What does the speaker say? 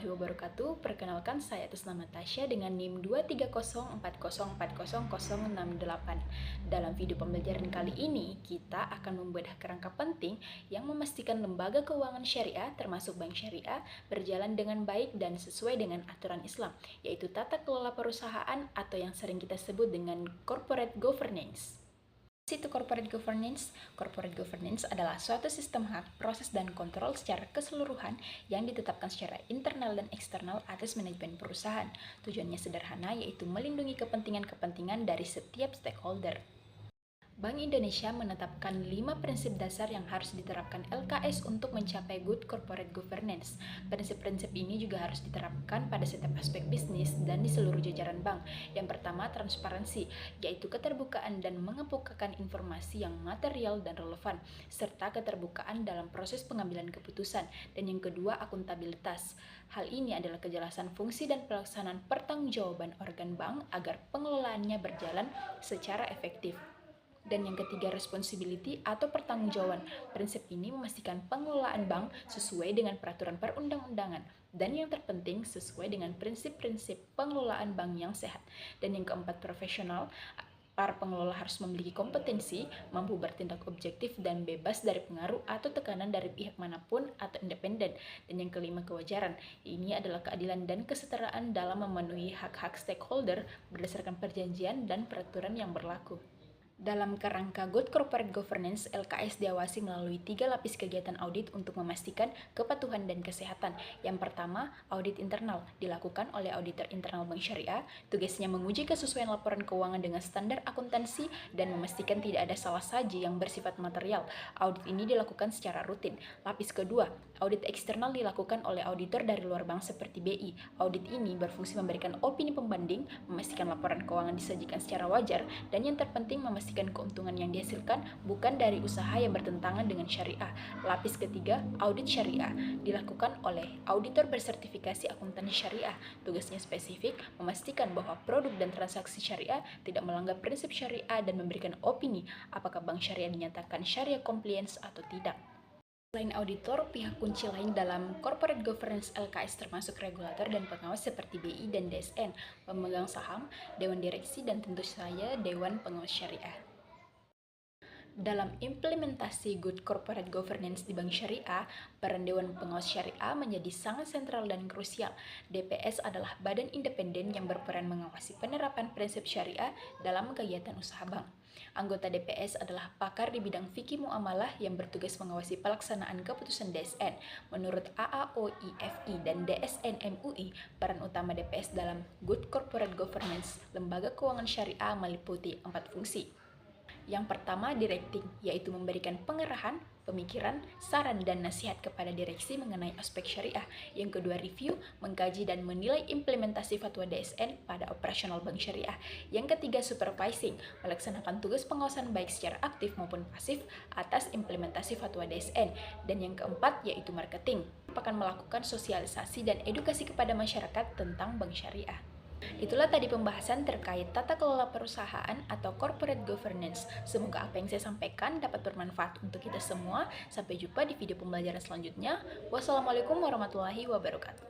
warahmatullahi wabarakatuh. Perkenalkan, saya atas nama Tasya dengan NIM 23040400668. Dalam video pembelajaran kali ini, kita akan membedah kerangka penting yang memastikan lembaga keuangan syariah termasuk bank syariah berjalan dengan baik dan sesuai dengan aturan Islam, yaitu tata kelola perusahaan atau yang sering kita sebut dengan corporate governance. Itu corporate governance. Corporate governance adalah suatu sistem hak, proses, dan kontrol secara keseluruhan yang ditetapkan secara internal dan eksternal atas manajemen perusahaan. Tujuannya sederhana, yaitu melindungi kepentingan-kepentingan dari setiap stakeholder. Bank Indonesia menetapkan 5 prinsip dasar yang harus diterapkan LKS untuk mencapai good corporate governance. Prinsip-prinsip ini juga harus diterapkan pada setiap aspek bisnis dan di seluruh jajaran bank. Yang pertama, transparansi, yaitu keterbukaan dan mengemukakan informasi yang material dan relevan, serta keterbukaan dalam proses pengambilan keputusan. Dan yang kedua, akuntabilitas. Hal ini adalah kejelasan fungsi dan pelaksanaan pertanggungjawaban organ bank agar pengelolaannya berjalan secara efektif. Dan yang ketiga, responsibility atau pertanggungjawaban. Prinsip ini memastikan pengelolaan bank sesuai dengan peraturan perundang-undangan. Dan yang terpenting, sesuai dengan prinsip-prinsip pengelolaan bank yang sehat. Dan yang keempat, profesional. Para pengelola harus memiliki kompetensi, mampu bertindak objektif dan bebas dari pengaruh atau tekanan dari pihak manapun atau independen. Dan yang kelima, kewajaran. Ini adalah keadilan dan kesetaraan dalam memenuhi hak-hak stakeholder berdasarkan perjanjian dan peraturan yang berlaku. Dalam kerangka Good Corporate Governance, LKS diawasi melalui 3 lapis kegiatan audit untuk memastikan kepatuhan dan kesehatan. Yang pertama, audit internal dilakukan oleh auditor internal Bank Syariah. Tugasnya menguji kesesuaian laporan keuangan dengan standar akuntansi dan memastikan tidak ada salah saji yang bersifat material. Audit ini dilakukan secara rutin. Lapis kedua, audit eksternal dilakukan oleh auditor dari luar bank seperti BI. Audit ini berfungsi memberikan opini pembanding, memastikan laporan keuangan disajikan secara wajar, dan yang terpenting memastikan keuntungan yang dihasilkan bukan dari usaha yang bertentangan dengan syariah. Lapis ketiga, audit syariah, dilakukan oleh auditor bersertifikasi akuntansi syariah. Tugasnya spesifik, memastikan bahwa produk dan transaksi syariah tidak melanggar prinsip syariah dan memberikan opini apakah bank syariah dinyatakan syariah compliance atau tidak. Selain auditor, pihak kunci lain dalam corporate governance LKS termasuk regulator dan pengawas seperti BI dan DSN, pemegang saham, dewan direksi, dan tentu saja dewan pengawas syariah. Dalam implementasi good corporate governance di Bank Syariah, peran Dewan Pengawas Syariah menjadi sangat sentral dan krusial. DPS adalah badan independen yang berperan mengawasi penerapan prinsip syariah dalam kegiatan usaha bank. Anggota DPS adalah pakar di bidang fikih muamalah yang bertugas mengawasi pelaksanaan keputusan DSN. Menurut AAOIFI dan DSN MUI, peran utama DPS dalam good corporate governance lembaga keuangan syariah meliputi 4 fungsi. Yang pertama, directing, yaitu memberikan pengarahan, pemikiran, saran, dan nasihat kepada direksi mengenai aspek syariah. Yang kedua, review, mengkaji dan menilai implementasi fatwa DSN pada operasional bank syariah. Yang ketiga, supervising, melaksanakan tugas pengawasan baik secara aktif maupun pasif atas implementasi fatwa DSN. Dan yang keempat, yaitu marketing, akan melakukan sosialisasi dan edukasi kepada masyarakat tentang bank syariah. Itulah tadi pembahasan terkait tata kelola perusahaan atau corporate governance. Semoga apa yang saya sampaikan dapat bermanfaat untuk kita semua. Sampai jumpa di video pembelajaran selanjutnya. Wassalamualaikum warahmatullahi wabarakatuh.